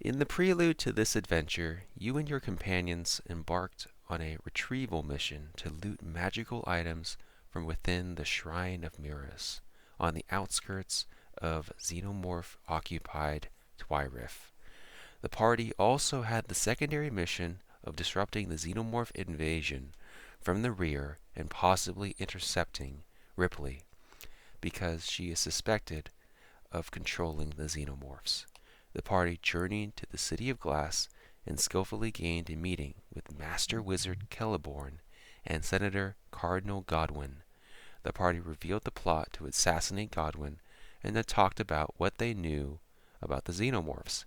In the prelude to this adventure, you and your companions embarked on a retrieval mission to loot magical items from within the Shrine of Miras, on the outskirts of Xenomorph-occupied Twyrif. The party also had the secondary mission of disrupting the Xenomorph invasion from the rear and possibly intercepting Ripley, because she is suspected of controlling the Xenomorphs. The party journeyed to the City of Glass and skillfully gained a meeting with Master Wizard Keleborn and Senator Cardinal Godwin. The party revealed the plot to assassinate Godwin and then talked about what they knew about the Xenomorphs.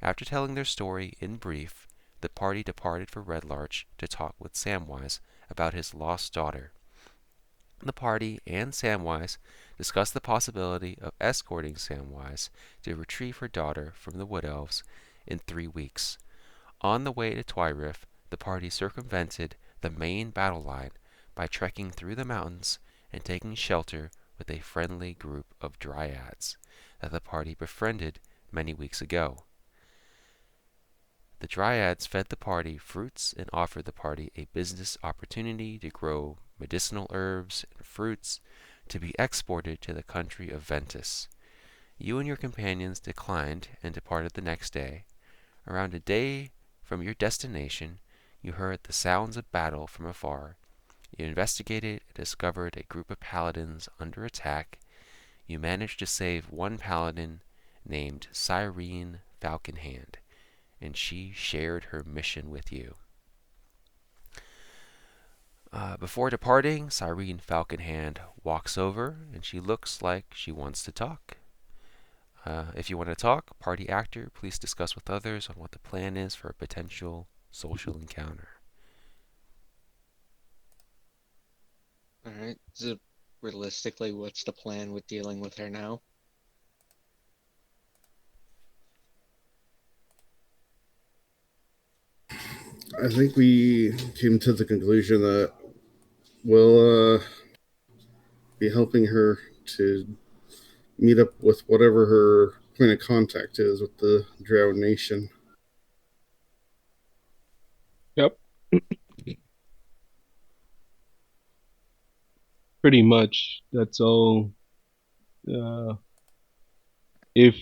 After telling their story in brief, the party departed for Red Larch to talk with Samwise about his lost daughter. The party and Samwise discussed the possibility of escorting Samwise to retrieve her daughter from the Wood Elves in 3 weeks. On the way to Twyrif, the party circumvented the main battle line by trekking through the mountains and taking shelter with a friendly group of Dryads that the party befriended many weeks ago. The Dryads fed the party fruits and offered the party a business opportunity to grow medicinal herbs and fruits to be exported to the Country of Ventus. You and your companions declined and departed the next day. Around a day from your destination, you heard the sounds of battle from afar. You investigated and discovered a group of paladins under attack. You managed to save one paladin named Sirene Falconhand, and she shared her mission with you. Before departing, Sirene Falconhand walks over, and she looks like she wants to talk. If you want to talk, party actor, please discuss with others on what the plan is for a potential social encounter. Alright, so realistically, what's the plan with dealing with her now? I think we came to the conclusion that we'll be helping her to meet up with whatever her point of contact is with the Drow Nation. Yep. Pretty much. That's all. If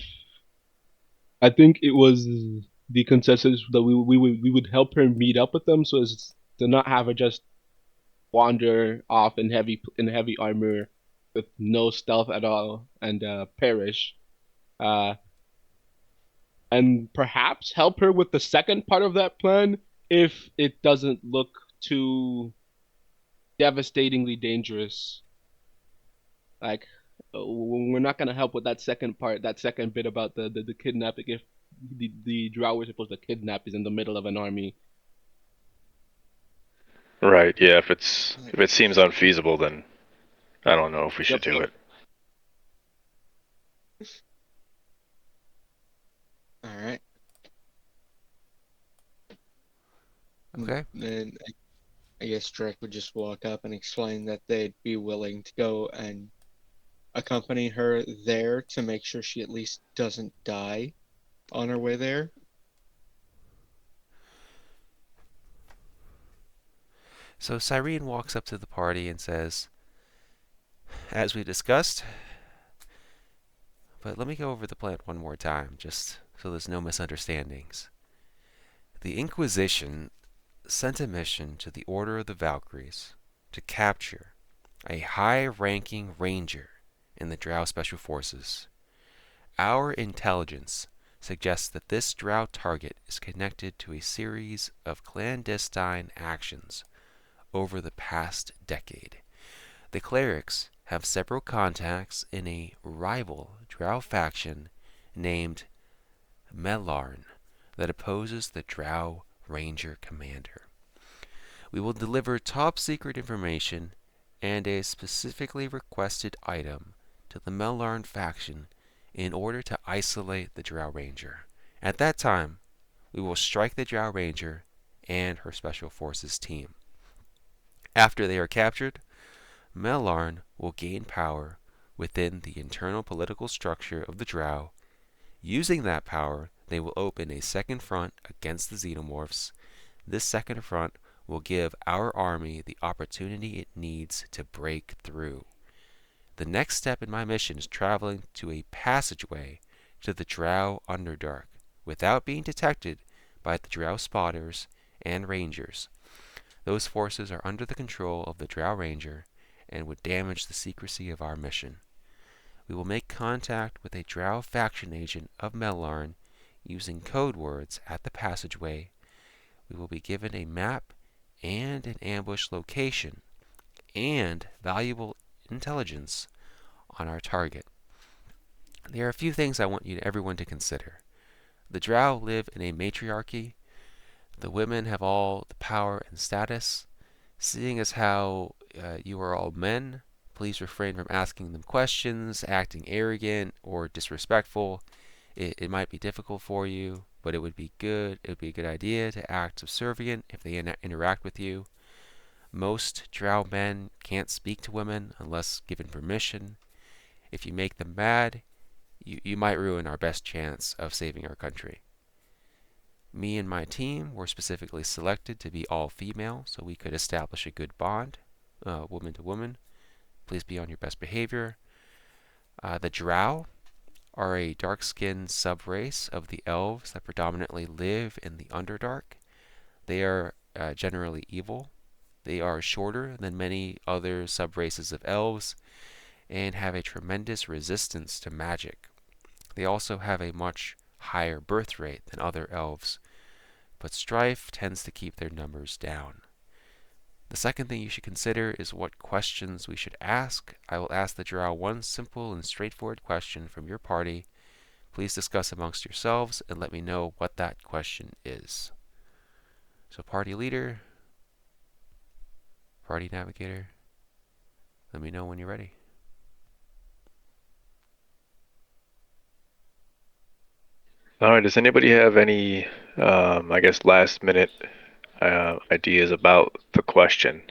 I think it was the consensus that we would help her meet up with them, so as to not have her just wander off in heavy armor with no stealth at all and perish. And perhaps help her with the second part of that plan if it doesn't look too devastatingly dangerous. Like, we're not gonna help with that second part, that second bit about the kidnapping. If the drow we're supposed to kidnap is in the middle of an army. Right. Yeah. If it seems unfeasible, then I don't know if we should do it. All right. Okay. Then I guess Drake would just walk up and explain that they'd be willing to go and accompany her there to make sure she at least doesn't die on her way there. So Sirene walks up to the party and says, as we discussed, but let me go over the plan one more time, just so there's no misunderstandings. The Inquisition sent a mission to the Order of the Valkyries to capture a high-ranking ranger in the Drow Special Forces. Our intelligence suggests that this Drow target is connected to a series of clandestine actions over the past decade. The clerics have several contacts in a rival Drow faction named Melarn that opposes the Drow Ranger Commander. We will deliver top-secret information and a specifically requested item to the Melarn faction in order to isolate the Drow Ranger. At that time, we will strike the Drow Ranger and her Special Forces team. After they are captured, Melarn will gain power within the internal political structure of the Drow. Using that power, they will open a second front against the Xenomorphs. This second front will give our army the opportunity it needs to break through. The next step in my mission is traveling to a passageway to the Drow Underdark without being detected by the Drow spotters and rangers. Those forces are under the control of the Drow Ranger and would damage the secrecy of our mission. We will make contact with a Drow faction agent of Mellarn using code words at the passageway. We will be given a map and an ambush location and valuable intelligence on our target. There are a few things I want everyone to consider. The Drow live in a matriarchy. The women have all the power and status. Seeing as how you are all men, please refrain from asking them questions, acting arrogant or disrespectful. It might be difficult for you, but it would be good. It would be a good idea to act subservient if they interact with you. Most Drow men can't speak to women unless given permission. If you make them mad, you might ruin our best chance of saving our country. Me and my team were specifically selected to be all female so we could establish a good bond, woman to woman. Please be on your best behavior. The Drow are a dark-skinned sub-race of the elves that predominantly live in the Underdark. They are generally evil. They are shorter than many other sub-races of elves and have a tremendous resistance to magic. They also have a much higher birth rate than other elves, but strife tends to keep their numbers down. The second thing you should consider is what questions we should ask. I will ask the Drow one simple and straightforward question from your party. Please discuss amongst yourselves and let me know what that question is. So party leader, party navigator, let me know when you're ready. All right. Does anybody have any, last minute ideas about the question?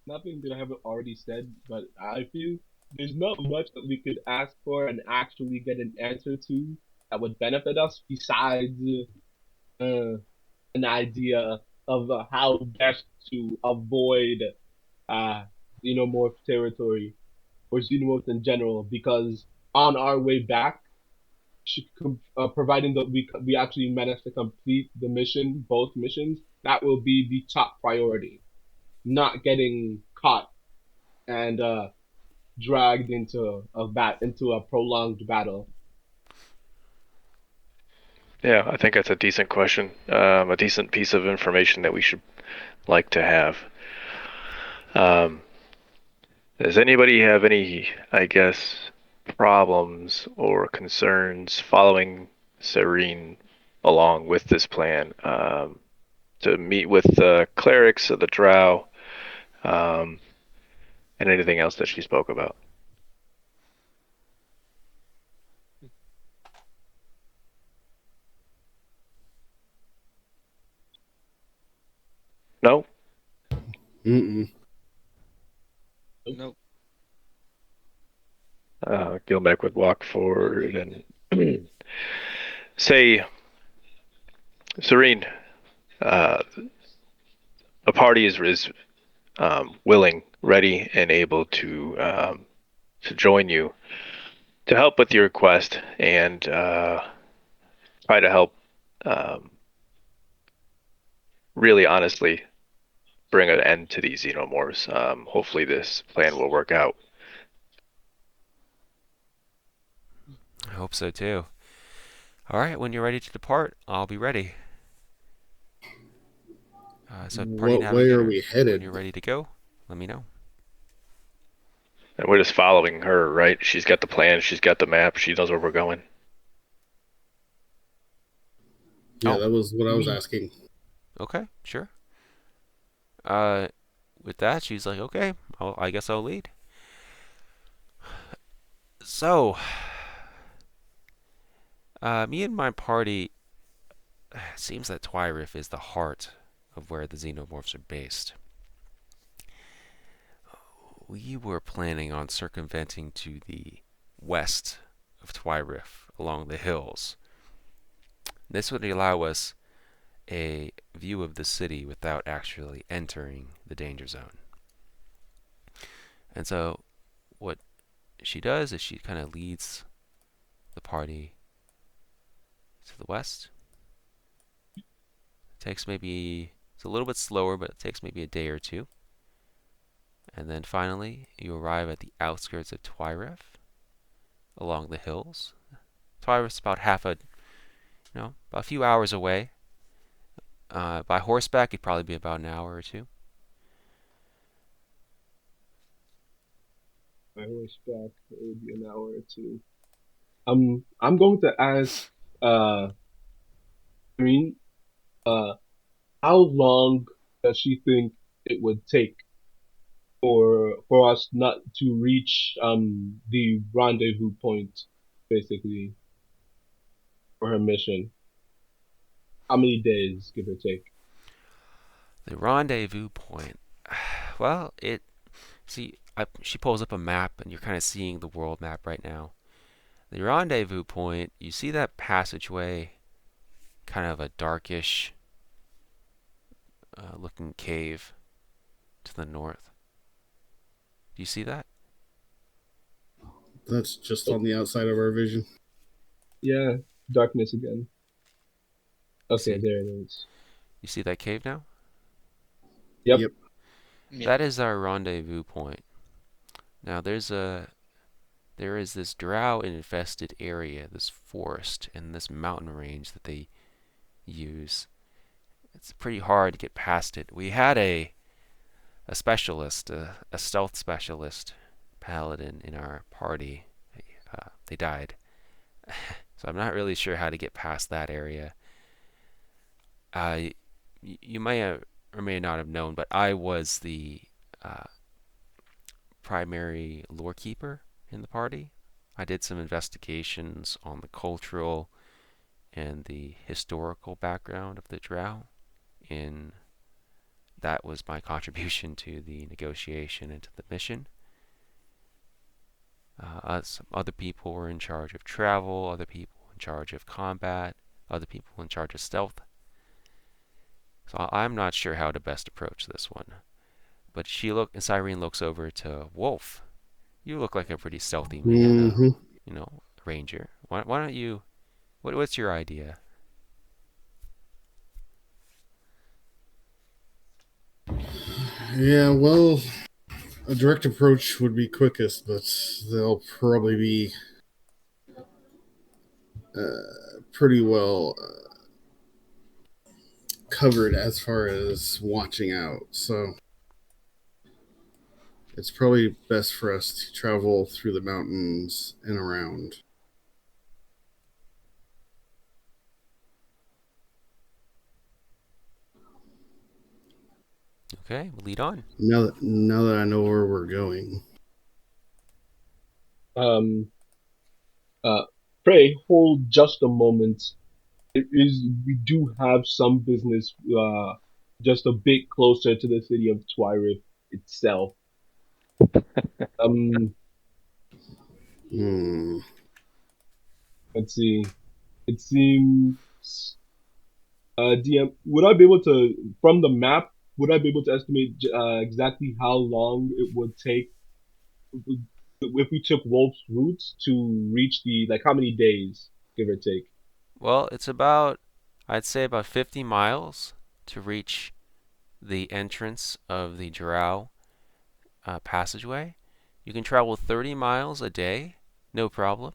Nothing that I haven't already said, but I feel there's not much that we could ask for and actually get an answer to that would benefit us besides an idea of how best to avoid Xenomorph territory or Xenomorphs in general, because on our way back, providing that we actually manage to complete the mission, both missions, that will be the top priority. Not getting caught and dragged into a prolonged battle. Yeah, I think that's a decent question. A decent piece of information that we should like to have. Does anybody have any, problems or concerns following Sirene along with this plan? To meet with the clerics of the Drow, and anything else that she spoke about. No? Nope. Gilbeck would walk forward and say, Serene, a party is willing, ready, and able to join you to help with your quest and try to help really honestly bring an end to these Xenomorphs. Hopefully this plan will work out. I hope so too. Alright, when you're ready to depart, I'll be ready. So party What way navigator, are we when headed? you're ready to go, let me know. And we're just following her, right? She's got the plan, she's got the map, she knows where we're going. Yeah, Oh. that was what I was asking. Okay, sure. With that, she's like, okay, I guess I'll lead. So, me and my party, it seems that Twyrif is the heart of where the Xenomorphs are based. We were planning on circumventing to the west of Twyrif, along the hills. This would allow us a view of the city without actually entering the danger zone. And so what she does is she kind of leads the party to the west. It takes maybe, it's a little bit slower, but it takes maybe a day or two. And then finally, you arrive at the outskirts of Twyrif, along the hills. Twyrif's about about a few hours away. By horseback, it'd probably be about an hour or two. By horseback, it would be an hour or two. I'm going to ask, Green, how long does she think it would take for us not to reach the rendezvous point, basically, for her mission? How many days, give or take? The rendezvous point. Well, she pulls up a map, and you're kind of seeing the world map right now. The rendezvous point, you see that passageway, kind of a darkish looking cave to the north. Do you see that? That's just on the outside of our vision. Yeah, darkness again. Okay, See- there it is. You see that cave now? Yep. Yeah. That is our rendezvous point. Now there is this drow-infested area, this forest, and this mountain range that they use. It's pretty hard to get past it. We had a specialist, a stealth specialist, paladin in our party. They died. So I'm not really sure how to get past that area. You may have, or may not have known, but I was the primary lore keeper in the party. I did some investigations on the cultural and the historical background of the drow, and that was my contribution to the negotiation and to the mission. Some other people were in charge of travel, other people in charge of combat, other people in charge of stealth. So I'm not sure how to best approach this one. But Sirene looks over to Wolf. You look like a pretty stealthy man, ranger. Why don't you? What's your idea? Yeah, well, a direct approach would be quickest, but they'll probably be pretty well covered as far as watching out. So it's probably best for us to travel through the mountains and around. Okay, we'll lead on. Now that I know where we're going. Pray hold just a moment. We do have some business just a bit closer to the city of Twyrif itself. Let's see. It seems DM, would I be able to, from the map, would I be able to estimate exactly how long it would take if we took Wolf's route to reach how many days, give or take? Well, I'd say about 50 miles to reach the entrance of the Drow passageway. You can travel 30 miles a day, no problem.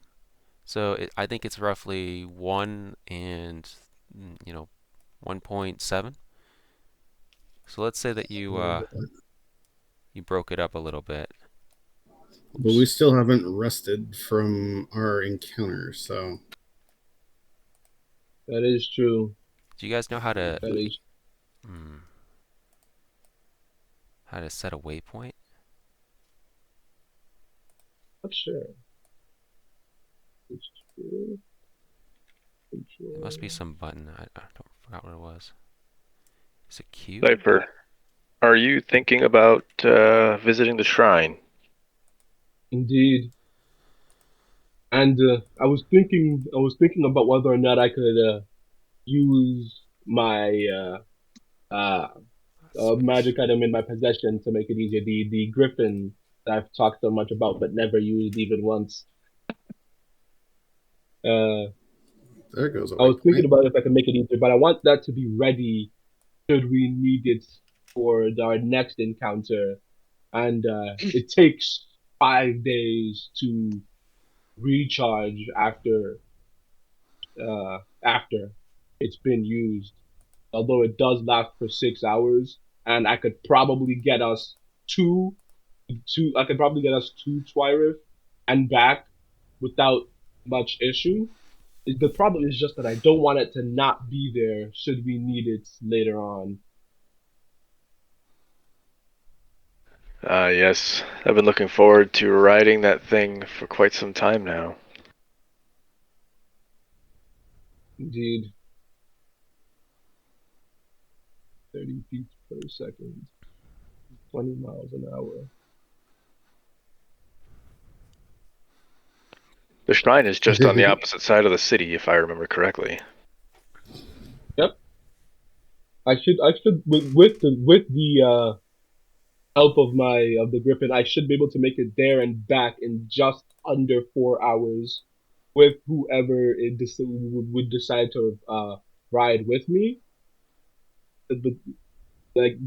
So I think it's roughly 1.7. So let's say that you broke it up a little bit. But we still haven't rested from our encounter, so. That is true. Do you guys know how to That is. How to set a waypoint? Not sure. It's true. There must be some button. I forgot what it was. Is it Q? Cypher, are you thinking about visiting the shrine? Indeed. And I was thinking about whether or not I could use my uh, Switch. magic item in my possession to make it easier. The griffin that I've talked so much about but never used even once. Uh, There goes a I was weak thinking point. about if I could make it easier, but I want that to be ready should we need it for our next encounter. And it takes 5 days to recharge after it's been used. Although it does last for 6 hours, and I could probably get us two I could probably get us to Twyrif and back without much issue. The problem is just that I don't want it to not be there should we need it later on. Yes, I've been looking forward to riding that thing for quite some time now. Indeed. 30 feet per second, 20 miles an hour. The shrine is just on the opposite side of the city, if I remember correctly. Yep. I should with the help of the Griffin, I should be able to make it there and back in just under 4 hours with whoever would decide to ride with me. But like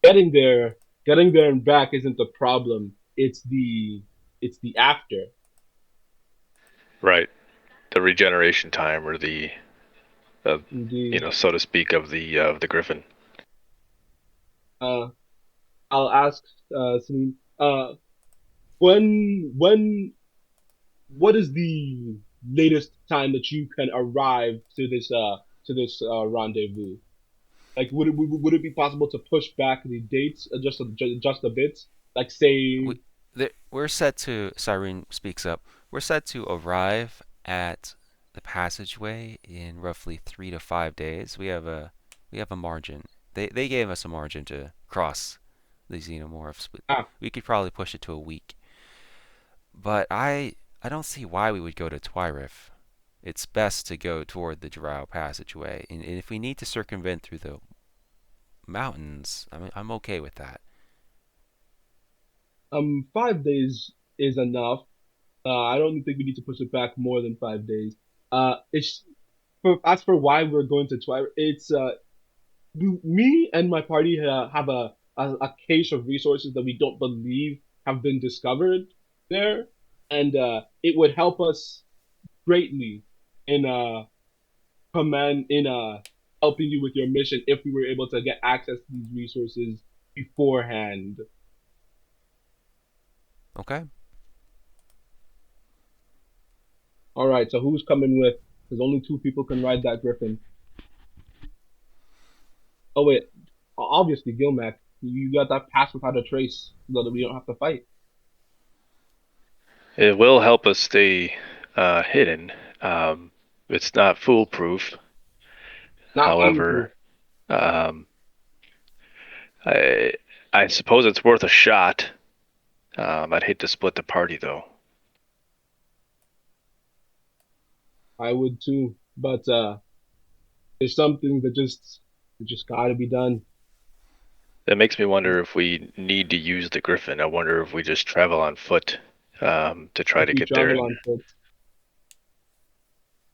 getting there, getting there and back isn't the problem. It's the after. Right. The regeneration time, or the, Indeed. so to speak, of the griffin. Uh, I'll ask Celine. When what is the latest time that you can arrive to this rendezvous? Like, would it be possible to push back the dates just a bit? Like, say, We, we're set to, Cyrene speaks up, we're set to arrive at the passageway in roughly 3 to 5 days. We have a margin. They gave us a margin to cross the Xenomorphs, but ah, we could probably push it to a week. But I don't see why we would go to Twyrif. It's best to go toward the Drow passageway, and if we need to circumvent through the mountains, I'm okay with that. 5 days is enough. I don't think we need to push it back more than 5 days. It's as for why we're going to Twilight, it's me and my party have a cache of resources that we don't believe have been discovered there, and it would help us greatly in command in helping you with your mission if we were able to get access to these resources beforehand. Okay. All right, so who's coming with? Because only two people can ride that griffin. Oh wait, obviously Gilmac, you got that pass without a trace, so that we don't have to fight. It will help us stay hidden. It's not foolproof. Not However, foolproof. um, I I suppose it's worth a shot. I'd hate to split the party, though. I would too, but there's some things that just gotta be done. That makes me wonder if we need to use the griffin. I wonder if we just travel on foot to try If to we get there. travel on foot,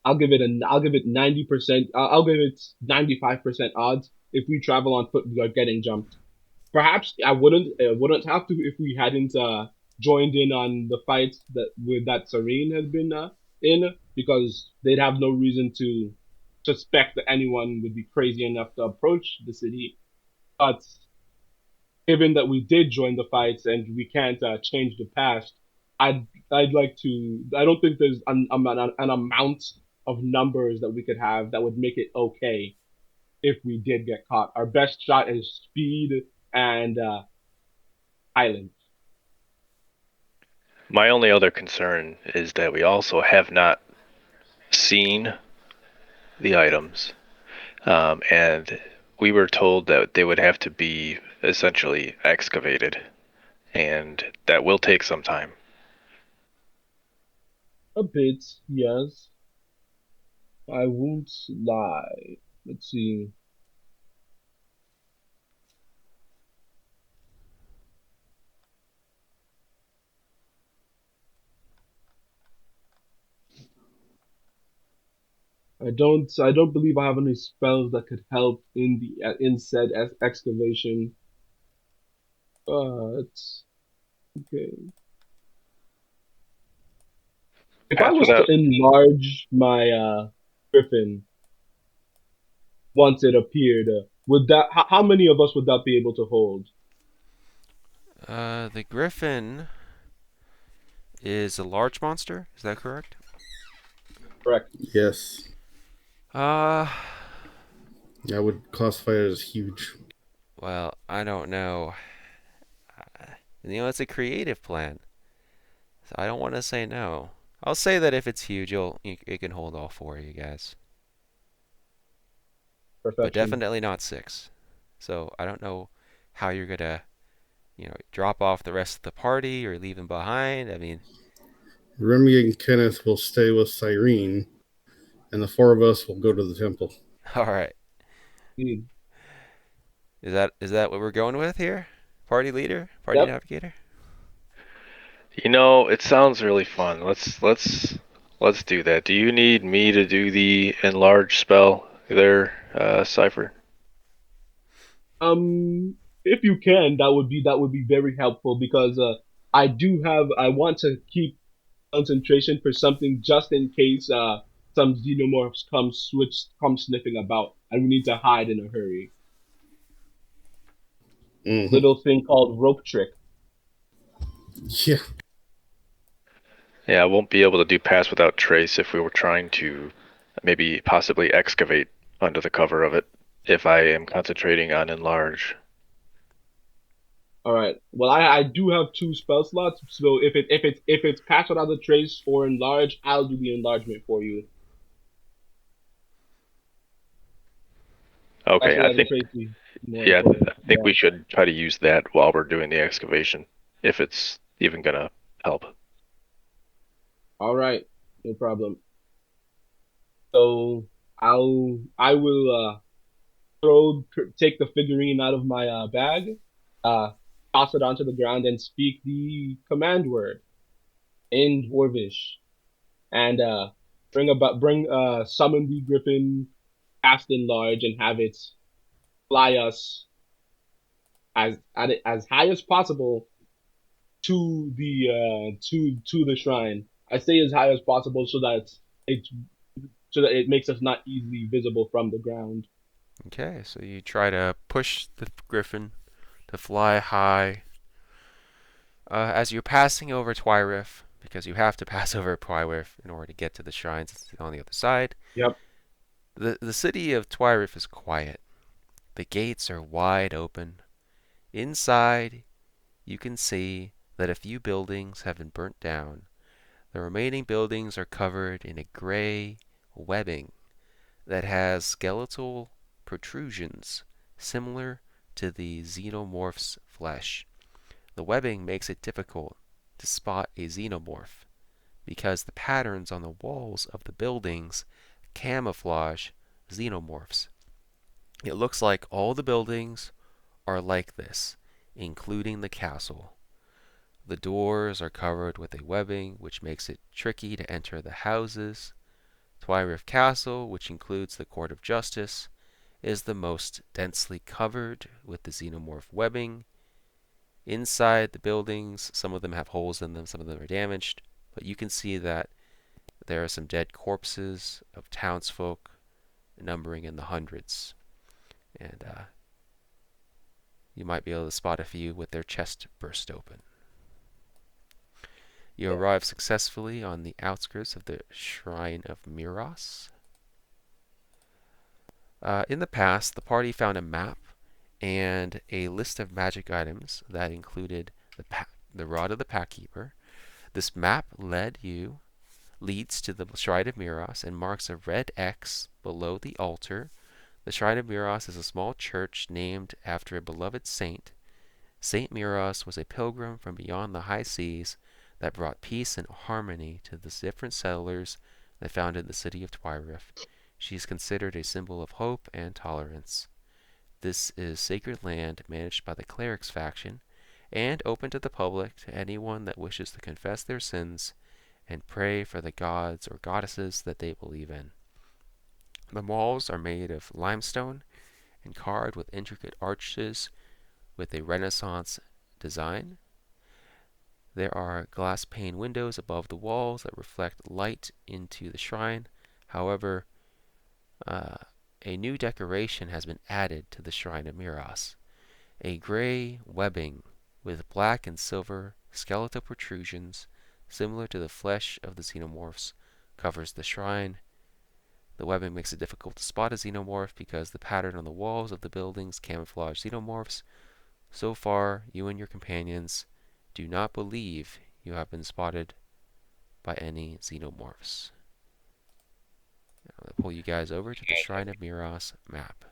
I'll give it 90%. I'll give it 95% odds. If we travel on foot, we are getting jumped. Perhaps I wouldn't have to if we hadn't joined in on the fight that Serene has been in, because they'd have no reason to suspect that anyone would be crazy enough to approach the city. But given that we did join the fights and we can't change the past, I'd like to. I don't think there's an amount of numbers that we could have that would make it okay if we did get caught. Our best shot is speed and island. My only other concern is that we also have not seen the items, and we were told that they would have to be essentially excavated, and that will take some time. A bit, yes. I won't lie. Let's see. I don't believe I have any spells that could help in said excavation. But okay. If I Pass was to without. enlarge my griffin once it appeared, would that how many of us would that be able to hold? The griffin is a large monster. Is that correct? Correct. Yes. Uh, I would classify it as huge. well, I don't know. It's a creative plan, so I don't want to say no. I'll say that if it's huge, it can hold all four of you guys, but Perfection. definitely not six. So I don't know how you're gonna, drop off the rest of the party or leave them behind. I mean, Remy and Kenneth will stay with Sirene, and the four of us will go to the temple. all right. Indeed. Is that what we're going with here? Party leader, party Yep. navigator. It sounds really fun. Let's do that. Do you need me to do the enlarge spell there, Cipher? If you can, that would be very helpful because I want to keep concentration for something just in case some xenomorphs come sniffing about and we need to hide in a hurry. Mm-hmm. Little thing called rope trick. Yeah. Yeah, I won't be able to do pass without trace if we were trying to maybe possibly excavate under the cover of it if I am concentrating on enlarge. All right. Well, I do have two spell slots, so if it's pass without the trace or enlarge, I'll do the enlargement for you. Pass Okay, I without the think trace is more yeah, important. I think Yeah. we should try to use that while we're doing the excavation, if it's even gonna help. All right. No problem. So I will take the figurine out of my bag, uh, toss it onto the ground, and speak the command word in Dwarvish, and summon the griffin, cast in large, and have it fly us as high as possible to the shrine. I say as high as possible it so that it makes us not easily visible from the ground. Okay, so you try to push the griffin to fly high. As you're passing over Twyrif, because you have to pass over Twyrif in order to get to the shrines it's on the other side, Yep. the city of Twyrif is quiet. The gates are wide open. Inside, you can see that a few buildings have been burnt down. The remaining buildings are covered in a gray webbing that has skeletal protrusions similar to the xenomorph's flesh. The webbing makes it difficult to spot a xenomorph because the patterns on the walls of the buildings camouflage xenomorphs. It looks like all the buildings are like this, including the castle. The doors are covered with a webbing which makes it tricky to enter the houses. Twyrif Castle, which includes the Court of Justice, is the most densely covered with the xenomorph webbing. Inside the buildings, some of them have holes in them, some of them are damaged, but you can see that there are some dead corpses of townsfolk numbering in the hundreds. And you might be able to spot a few with their chest burst open. You arrive successfully on the outskirts of the Shrine of Miras. In the past, the party found a map and a list of magic items that included the Rod of the Packkeeper. This map leads to the Shrine of Miras and marks a red X below the altar. The Shrine of Miras is a small church named after a beloved saint. Saint Miras was a pilgrim from beyond the high seas that brought peace and harmony to the different settlers that founded the city of Twyrif. She is considered a symbol of hope and tolerance. This is sacred land managed by the clerics faction and open to the public to anyone that wishes to confess their sins and pray for the gods or goddesses that they believe in. The walls are made of limestone and carved with intricate arches with a Renaissance design. There are glass pane windows above the walls that reflect light into the shrine. However, a new decoration has been added to the Shrine of Miras. A gray webbing with black and silver skeletal protrusions, similar to the flesh of the Xenomorphs, covers the shrine. The webbing makes it difficult to spot a Xenomorph because the pattern on the walls of the buildings camouflage Xenomorphs. So far, you and your companions do not believe you have been spotted by any Xenomorphs. I'm going to pull you guys over to the Shrine of Miras map.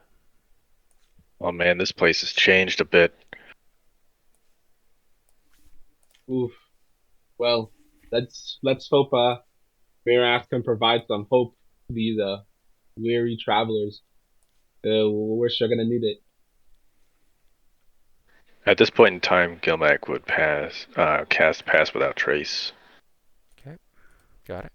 Oh man, this place has changed a bit. Oof. Well, let's hope Miras can provide some hope to these weary travelers. We're sure gonna need it. At this point in time, Gilmac would cast Pass Without Trace. Okay, got it.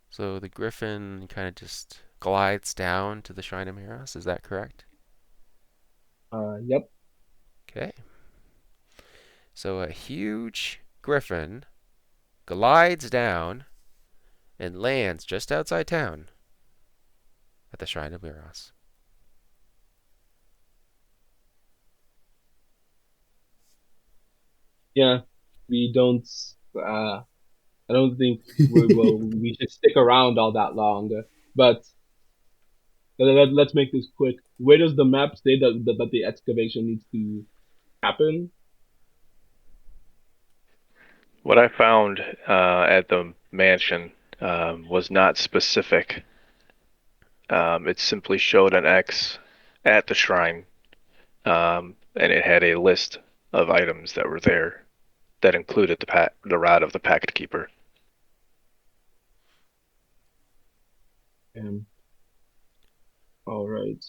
So the griffin kind of just glides down to the Shrine of Miras, is that correct? Yep. Okay. So a huge griffin glides down and lands just outside town at the Shrine of Miras. Yeah, we don't. I don't think we should stick around all that long. But let's make this quick. Where does the map say that the excavation needs to happen? What I found at the mansion was not specific. It simply showed an X at the shrine, and it had a list of items that were there that included the rod of the Pact Keeper. All right.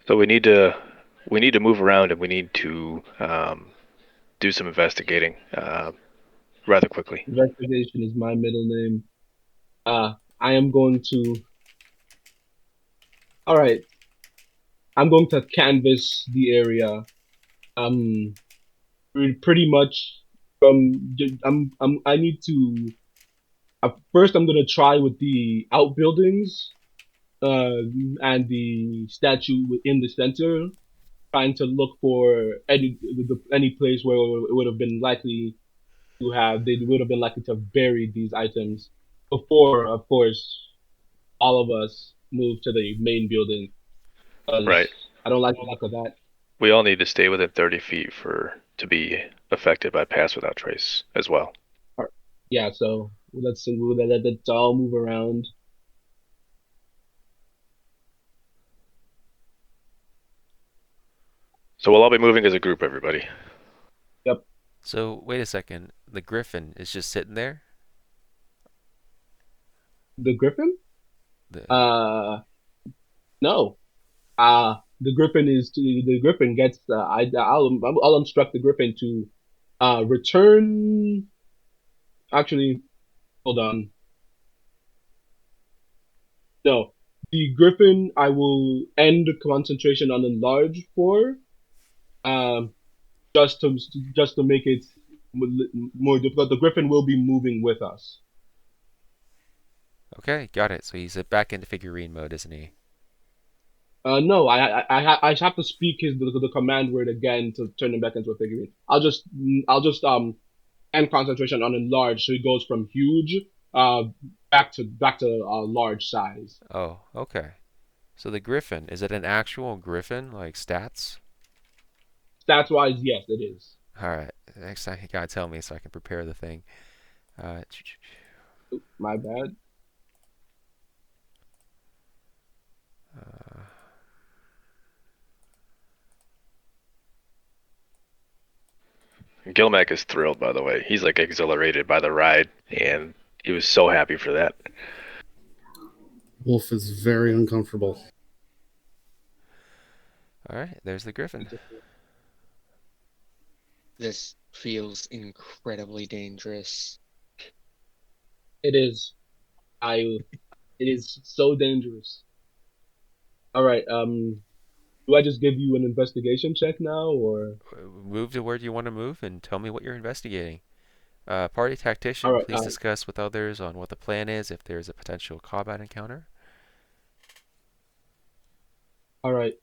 So we need to move around, and we need to do some investigating rather quickly. Investigation is my middle name. I am going to. All right. I'm going to canvass the area. Pretty much. I need to. First, I'm gonna try with the outbuildings, and the statue in the center, trying to look for any place where it would have been likely they would have been likely to have buried these items before, of course, all of us move to the main building. Right. I don't like the look of that. We all need to stay within 30 feet to be affected by Pass Without Trace as well. Yeah, so let's all move around. So we'll all be moving as a group, everybody. Yep. So wait a second, the griffin is just sitting there? The griffin? No. The griffin gets. I'll instruct the griffin to return. Actually, hold on. No, the griffin. I will end concentration on enlarge for, just to make it more difficult. The griffin will be moving with us. Okay, got it. So he's back into figurine mode, isn't he? No, I have to speak the command word again to turn him back into a figurine. I'll just end concentration on enlarge, so he goes from huge back to large size. Oh, okay. So the griffin, is it an actual griffin, like stats? Stats wise, yes, it is. Alright, next time you gotta tell me so I can prepare the thing. My bad. Gilmac is thrilled, by the way. He's like exhilarated by the ride, and he was so happy for that. Wolf is very uncomfortable. All right, there's the griffin. This feels incredibly dangerous. It is. It is so dangerous. All right. Do I just give you an investigation check now, or? Move to where you want to move and tell me what you're investigating. Party All tactician, right. please discuss with others on what the plan is if there's a potential combat encounter. All right.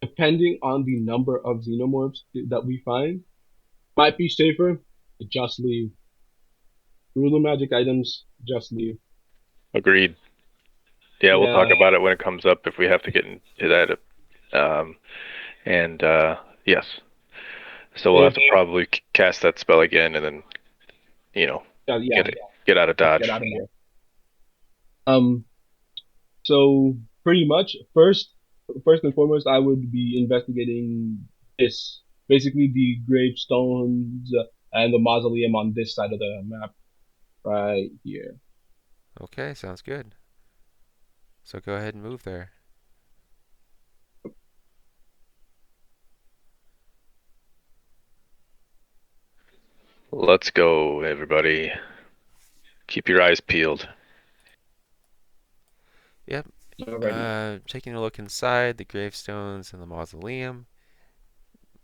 Depending on the number of xenomorphs that we find, might be safer to just leave. Ruler magic items, just leave. Agreed. Yeah, we'll talk about it when it comes up if we have to get into that. Yes. So we'll have to probably cast that spell again and then, get out of Dodge. Get out of here. So pretty much, first and foremost, I would be investigating this. Basically, the gravestones and the mausoleum on this side of the map, right here. Okay, sounds good. So go ahead and move there. Let's go, everybody. Keep your eyes peeled. Yep. Alrighty. Taking a look inside the gravestones and the mausoleum.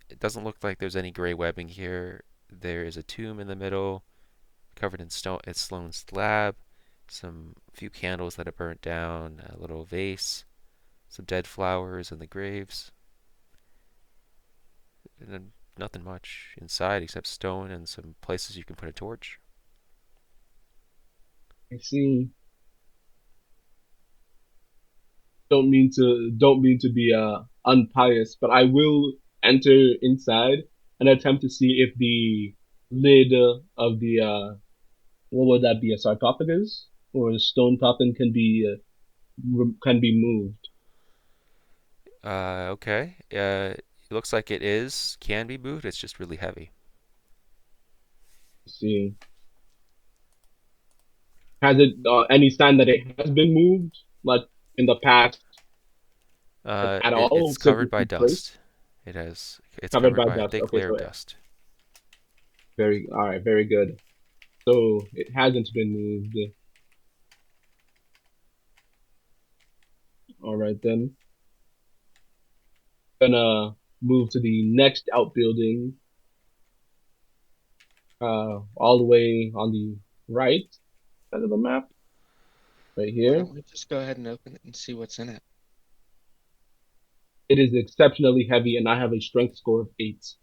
It doesn't look like there's any gray webbing here. There is a tomb in the middle, covered in stone. It's stone slab. Some few candles that are burnt down. A little vase. Some dead flowers in the graves. And then nothing much inside except stone and some places you can put a torch. I see. Don't mean to be unpious, but I will enter inside and attempt to see if the lid of the what would that be, a sarcophagus or a stone coffin can be moved. Okay. It looks like can be moved. It's just really heavy. Let's see. Has it any sign that it has been moved, like in the past? At all? It's covered by dust. It's covered by a dust. thick Okay, layer so Oh, of dust. all right, very good. So it hasn't been moved. All right then. Gonna move to the next outbuilding. All the way on the right side of the map, right Why here. don't we just go ahead and open it and see what's in it? It is exceptionally heavy, and I have a strength score of 8.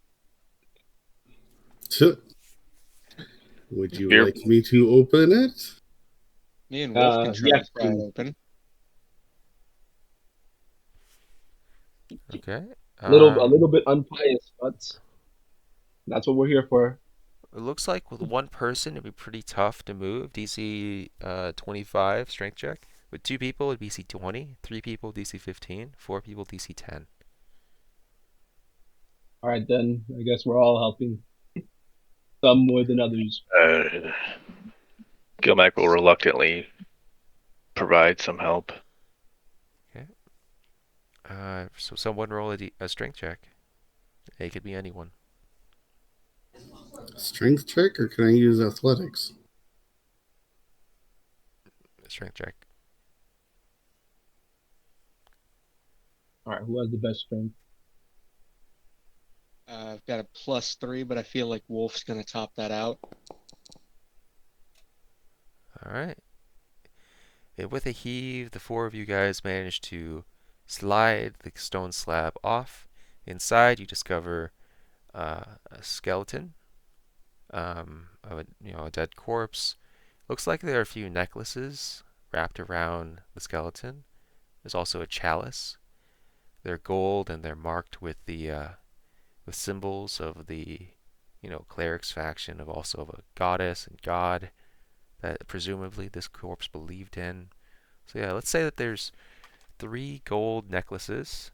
Would you like me to open it? Me and Wolf can try Yes, to pry it please. open. Okay. A little bit unpious, but that's what we're here for. It looks like with one person it'd be pretty tough to move. DC 25 strength check. With 2 people it'd be DC 20. 3 people DC 15. 4 people DC 10. All right, then. I guess we're all helping. Some more than others. Gilmac will reluctantly provide some help. Okay. So someone roll a strength check. It could be anyone. Strength check, or can I use athletics? Strength check. All right, who has the best strength? I've got a +3, but I feel like Wolf's gonna top that out. All right. And with a heave, the 4 of you guys manage to slide the stone slab off. Inside, you discover a skeleton of a dead corpse. Looks like there are a few necklaces wrapped around the skeleton. There's also a chalice. They're gold and they're marked with with symbols of the clerics faction of also of a goddess and god that presumably this corpse believed in. So yeah, let's say that there's 3 gold necklaces.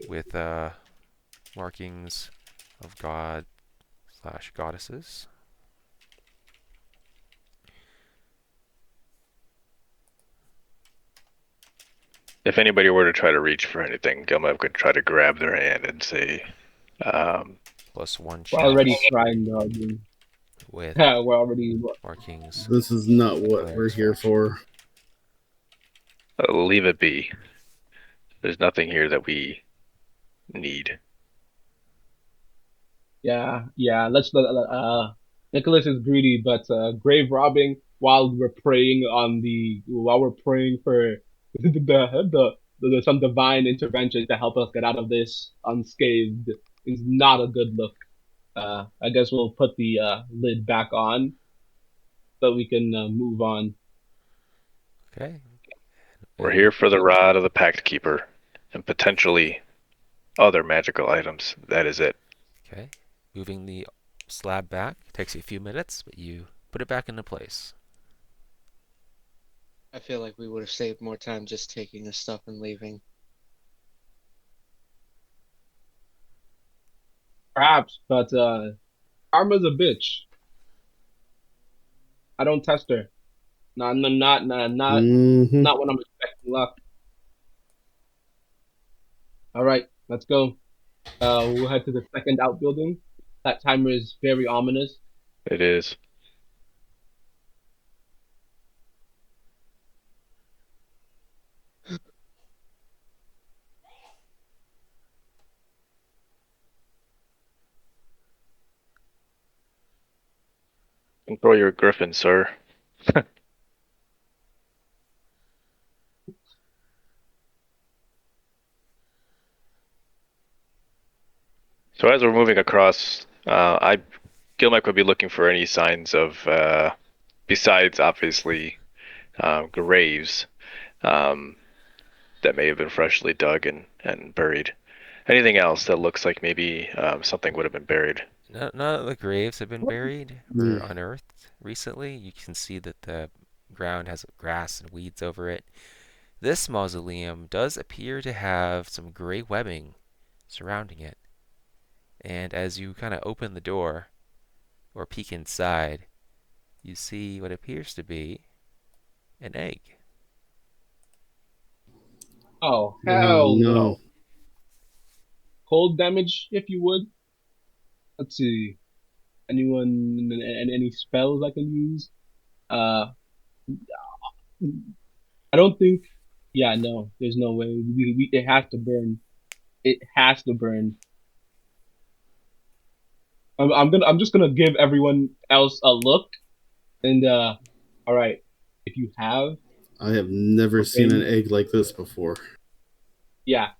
with markings of god/goddesses. If anybody were to try to reach for anything, Gilma could try to grab their hand and say, +1 We're chance already trying, Godwin. with We're already. markings. This is not what we're Cleric's here for. leave it be. There's nothing here that we need. Yeah. Let's. Nicholas is greedy, but grave robbing while we're praying for some divine intervention to help us get out of this unscathed is not a good look. I guess we'll put the lid back on so we can move on. Okay. We're here for the rod of the Pact Keeper and potentially other magical items. That is it. Okay. Moving the slab back takes you a few minutes, but you put it back into place. I feel like we would have saved more time just taking the stuff and leaving. Perhaps, but Karma's a bitch. I don't test her. Not when I'm expecting luck. All right, let's go. We'll head to the second outbuilding. That timer is very ominous. It is. Control your griffin, sir. So as we're moving across, Gilmec would be looking for any signs of, besides obviously graves that may have been freshly dug and buried. Anything else that looks like maybe something would have been buried? None of the graves have been buried or unearthed recently. You can see that the ground has grass and weeds over it. This mausoleum does appear to have some gray webbing surrounding it. And as you kind of open the door or peek inside, you see what appears to be an egg. Oh, hell no. no. Cold damage, if you would. Let's see. Anyone and any spells I can use? I don't think. Yeah, no. There's no way. It has to burn. It has to burn. I'm just gonna give everyone else a look, and all right. If you have, I have never seen an egg like this before. yeah.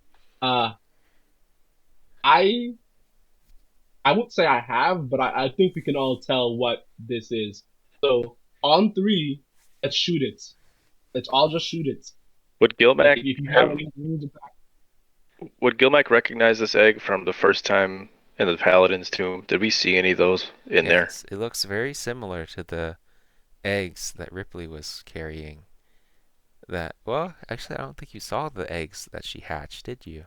I won't say I have, but I think we can all tell what this is. So on 3, let's shoot it. Let's all just shoot it. Would Gilmec If you have any wounds attack. Would Gilmec recognize this egg from the first time in the Paladin's tomb? Did we see any of those in there? Yes, it looks very similar to the eggs that Ripley was carrying. Well, actually, I don't think you saw the eggs that she hatched, did you?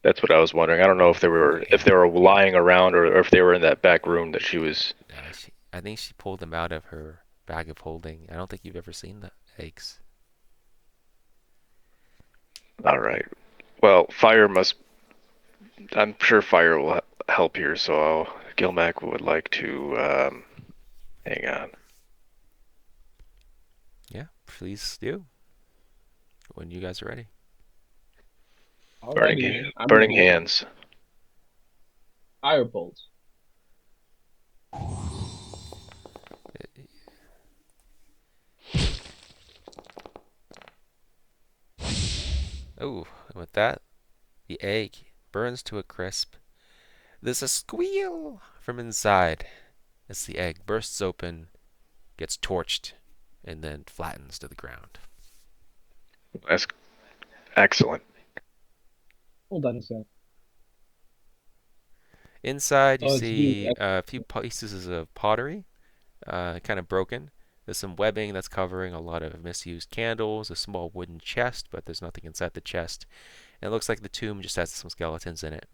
That's what I was wondering. I don't know if they were lying around or if they were in that back room that she was. I think she pulled them out of her bag of holding. I don't think you've ever seen the eggs. All right. Well, I'm sure fire will help here, so Gilmec would like to hang on. Yeah, please do. When you guys are ready. Burning hands. Firebolt. Oh, and with that, the egg burns to a crisp. There's a squeal from inside as the egg bursts open, gets torched, and then flattens to the ground. That's excellent. Hold on a sec. Inside, you see a few pieces of pottery, kind of broken. There's some webbing that's covering a lot of misused candles, a small wooden chest, but there's nothing inside the chest. It looks like the tomb just has some skeletons in it.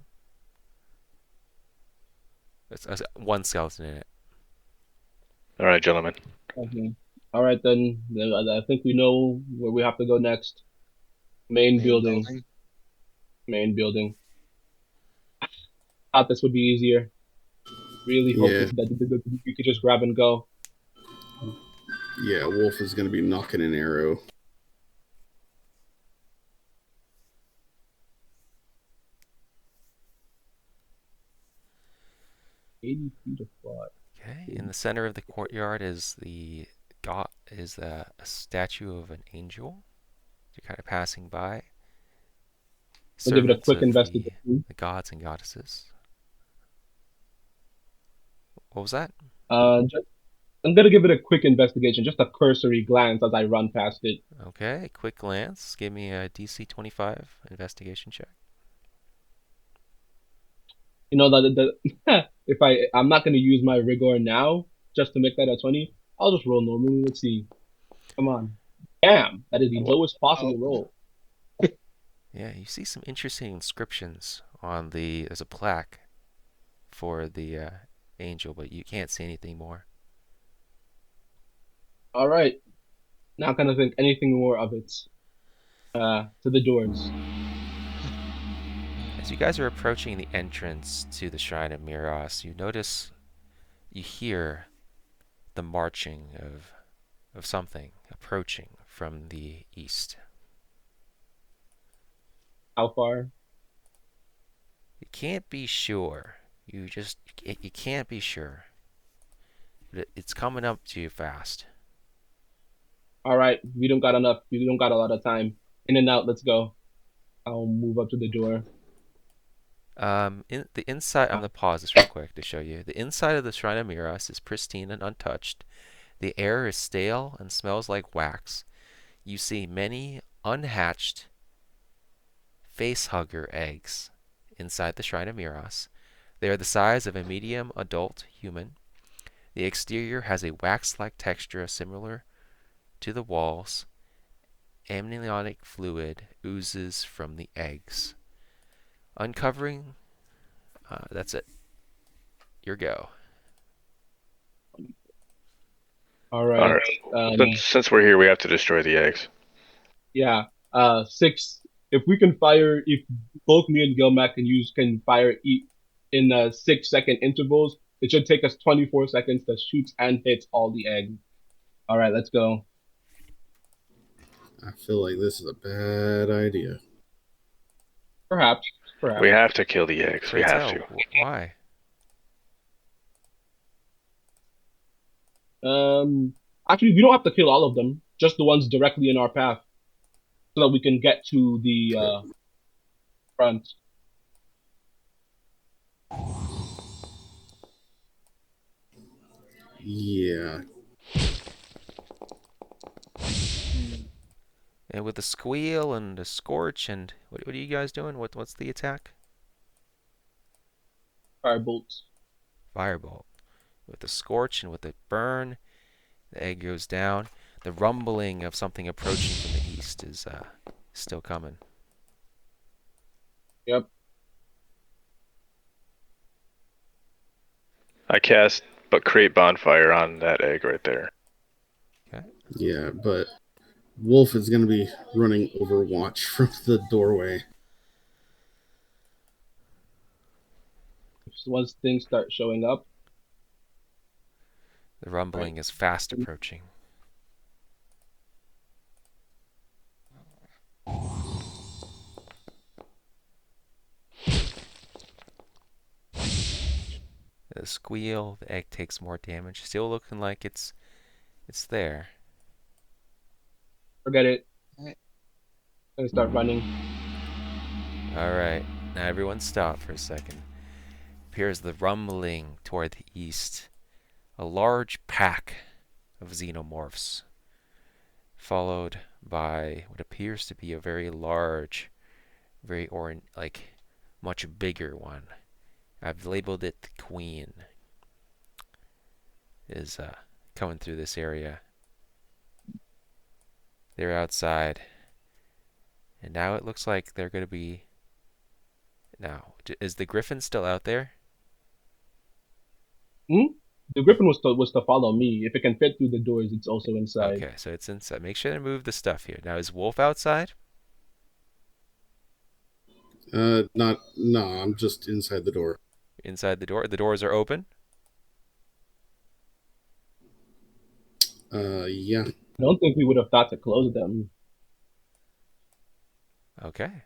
It's one skeleton in it. All right, gentlemen. Okay. All right, then. I think we know where we have to go next. Main building. Main building. Thought this would be easier. Really hope Yeah. that we could just grab and go. Yeah, Wolf is going to be knocking an arrow. $80 a fly. Okay. In the center of the courtyard is a statue of an angel. You're kind of passing by. We'll give it a Servants quick of investigation. the gods and goddesses. What was that? I'm gonna give it a quick investigation, just a cursory glance as I run past it. Okay, quick glance. Give me a DC 25 investigation check. You know that if I'm not gonna use my rigor now just to make that a 20. I'll just roll normally. Let's see. Come on. Damn, that is the lowest possible roll. Yeah, you see some interesting inscriptions on there's a plaque for the angel, but you can't see anything more. All right. Not gonna think anything more of it. To the doors. As you guys are approaching the entrance to the Shrine of Miras, you hear the marching of something approaching from the east. How far? You can't be sure. You can't be sure. It's coming up to you fast. All right. We don't got enough. We don't got a lot of time. In and out. Let's go. I'll move up to the door. In the inside, I'm gonna pause this real quick to show you. The inside of the Shrine of Miras is pristine and untouched. The air is stale and smells like wax. You see many unhatched facehugger eggs inside the Shrine of Miras. They are the size of a medium adult human. The exterior has a wax-like texture similar to the walls. Amniotic fluid oozes from the eggs. Uncovering, that's it. Your go. All right. Since we're here, we have to destroy the eggs. Yeah. 6. If both me and Gilmac can fire in 6-second intervals, it should take us 24 seconds to shoot and hit all the eggs. All right, let's go. I feel like this is a bad idea. Perhaps. We have to kill the eggs. Pray we have tell, to. Why? Actually, we don't have to kill all of them. Just the ones directly in our path, so that we can get to the front. Yeah. And with the squeal and the scorch and what are you guys doing? What's the attack? Firebolts. Firebolt. With the scorch and with the burn, the egg goes down. The rumbling of something approaching from the east is still coming. Yep. I cast but create bonfire on that egg right there. Okay. Yeah, but Wolf is going to be running Overwatch from the doorway. Once things start showing up. The rumbling is fast approaching. The squeal, the egg takes more damage. Still looking like it's there. Forget it. Gonna start running. Alright, now everyone stop for a second. Appears the rumbling toward the east. A large pack of Xenomorphs, followed by what appears to be a very large, much bigger one. I've labeled it the Queen. Is coming through this area. They're outside, And now it looks like they're going to be... Now, is the griffin still out there? The griffin was to follow me. If it can fit through the doors, it's also inside. Okay, so it's inside. Make sure to move the stuff here. Now, is Wolf outside? No, I'm just inside the door. Inside the door? The doors are open? Yeah. I don't think we would have thought to close them. Okay.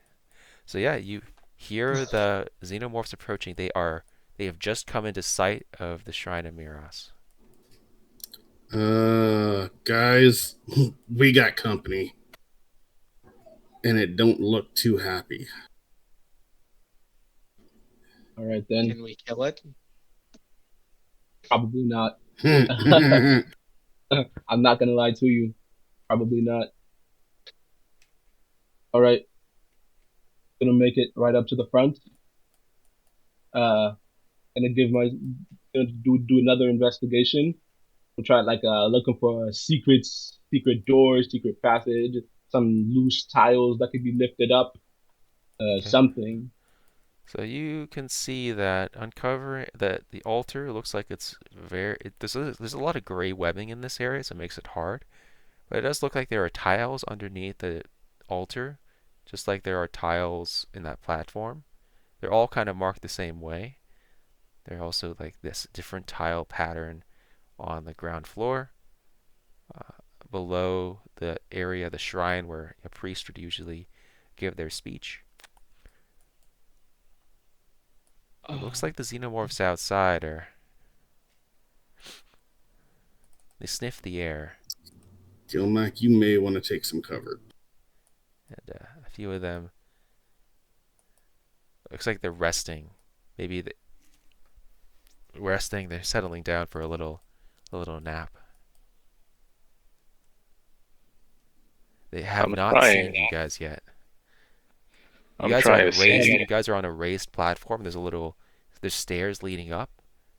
So yeah, you hear the Xenomorphs approaching. They have just come into sight of the Shrine of Miras. Guys, we got company. And it don't look too happy. All right, then. Can we kill it? Probably not. I'm not going to lie to you. Probably not. All right. Gonna make it right up to the front. Gonna do another investigation. We'll try looking for secret doors, secret passage, some loose tiles that could be lifted up, Okay. something. So you can see that uncovering that the altar looks like it's there's a lot of gray webbing in this area, so it makes it hard. But it does look like there are tiles underneath the altar, just like there are tiles in that platform. They're all kind of marked the same way. They're also like this different tile pattern on the ground floor, below the area of the shrine where a priest would usually give their speech. It looks like the Xenomorphs outside they sniff the air. Gilmac, you may want to take some cover. And a few of them, looks like they're resting. Maybe they're settling down for a little nap. They have not seen you guys yet. You guys are on a raised platform. There's stairs leading up,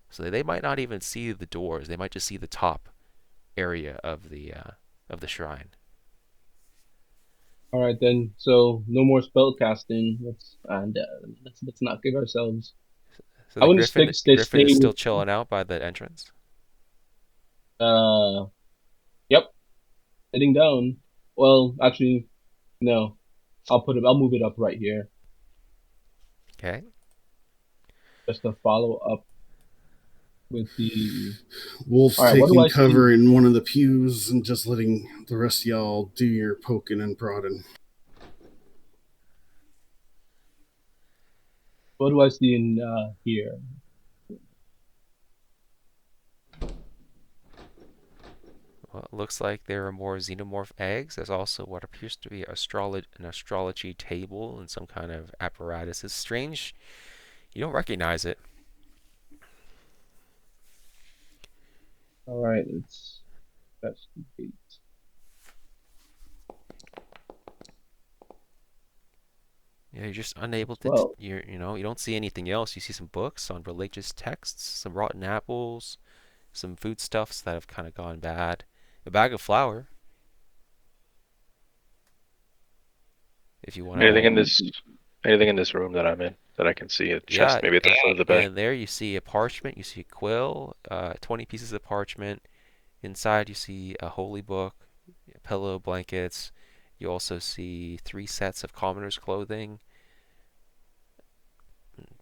so they might not even see the doors. They might just see the top area of the shrine. All right then. So no more spell casting. Let's not give ourselves. So the griffin is still chilling out by the entrance. Yep. Heading down. Well, actually, no. I'll move it up right here. Okay. Just to follow up with the Wolf's taking cover in one of the pews and just letting the rest of y'all do your poking and prodding. What do I see in here? Well, it looks like there are more xenomorph eggs. There's also what appears to be an astrology table and some kind of apparatus. It's strange. You don't recognize it. All right, that's the gate. Yeah, you're just unable to. You don't see anything else. You see some books on religious texts, some rotten apples, some foodstuffs that have kind of gone bad, a bag of flour. If you want anything in this room that I'm in that I can see, a chest maybe at the foot of the bed. And there you see a parchment. You see a quill, 20 pieces of parchment. Inside you see a holy book, a pillow, blankets. You also see 3 sets of commoner's clothing.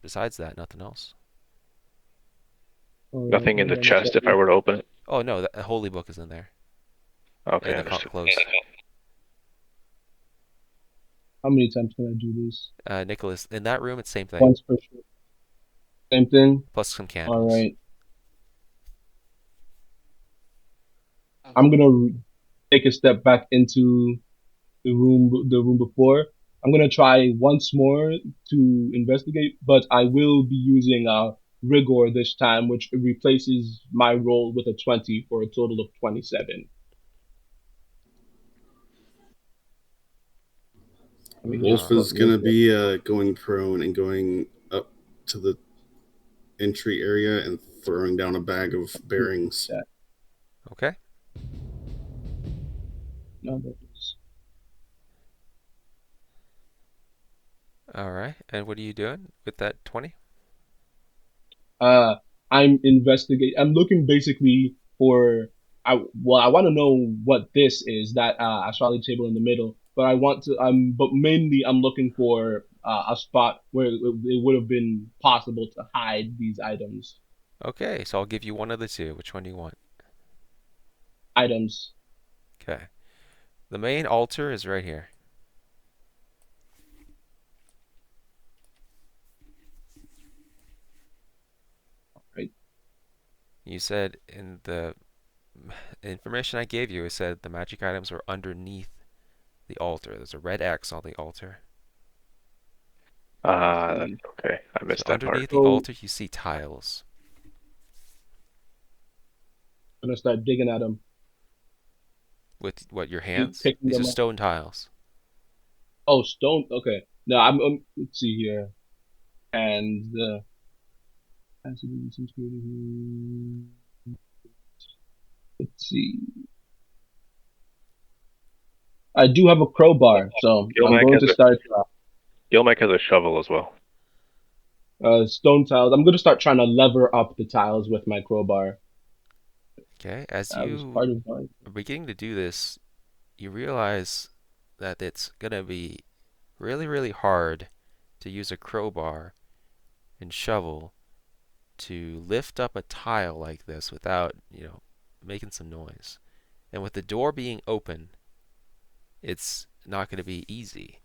Besides that, nothing else. Nothing in the chest if I were to open it? Oh, no, the holy book is in there. Okay. In the clothes. How many times can I do this? Nicholas, in that room, it's same thing. Once per sure. Same thing? Plus some candles. All right. I'm going to take a step back into the room before. I'm going to try once more to investigate, but I will be using rigor this time, which replaces my roll with a 20 for a total of 27. Wolf is going to be going prone and going up to the entry area and throwing down a bag of bearings. Okay. No, that is... All right. And what are you doing with that 20? I'm investigating. I'm looking basically for. I want to know what this is. That astrology table in the middle. But I want to. But mainly I'm looking for a spot where it would have been possible to hide these items. Okay, so I'll give you one of the two. Which one do you want? Items. Okay. The main altar is right here. Right. You said in the information I gave you, it said the magic items were underneath the altar. There's a red X on the altar. Okay. I So missed that part. underneath the altar, you see tiles. I'm gonna start digging at them. With what, your hands? Picking These are them up. stone tiles. Oh, stone. Okay. No, I'm. Let's see here. And let's see. I do have a crowbar, so I'm going to start Gilmec has a shovel as well. stone tiles. I'm going to start trying to lever up the tiles with my crowbar. Okay, as That was you part of mine. are beginning to do this, you realize that it's gonna be really, really hard to use a crowbar and shovel to lift up a tile like this without, making some noise. And with the door being open, it's not going to be easy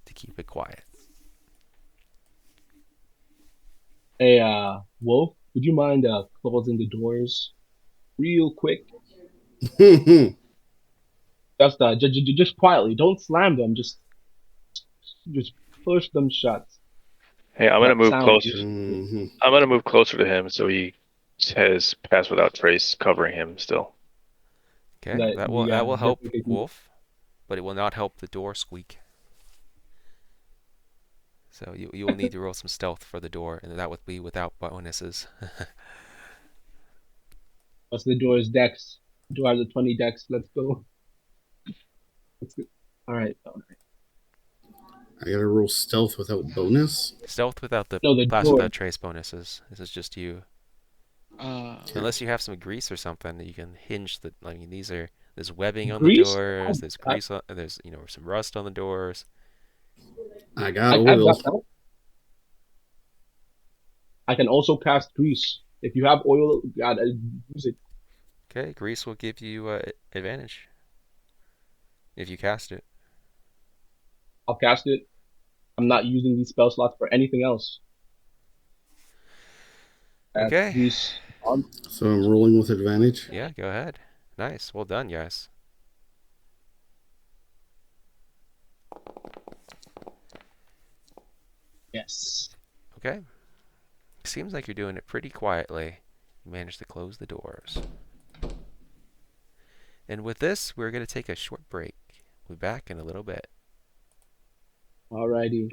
to keep it quiet. Hey, Wolf, would you mind closing the doors real quick? Just quietly. Don't slam them. Just push them shut. Hey, I'm gonna That move sound closer. is- I'm gonna move closer to him so he has pass without trace covering him still. Okay, that will help Ripley can- Wolf, but it will not help the door squeak. So you will need to roll some stealth for the door, and that would be without bonuses. What's the door's dex? The door has a 20 dex. Let's go. All right. I gotta roll stealth without bonus. Stealth without the No, the pass door. without trace bonuses. This is just you. Okay. Unless you have some grease or something, you can hinge the. I mean, there's webbing on Grease? the doors. There's grease. There's some rust on the doors. I got I've oil. got that. I can also cast grease. If you have oil, God, use it. Okay, grease will give you advantage if you cast it. I'll cast it. I'm not using these spell slots for anything else. Okay. Grease on. So I'm rolling with advantage. Yeah, go ahead. Nice. Well done, guys. Yes. Okay. Seems like you're doing it pretty quietly. You managed to close the doors. And with this, we're going to take a short break. We'll be back in a little bit. Alrighty.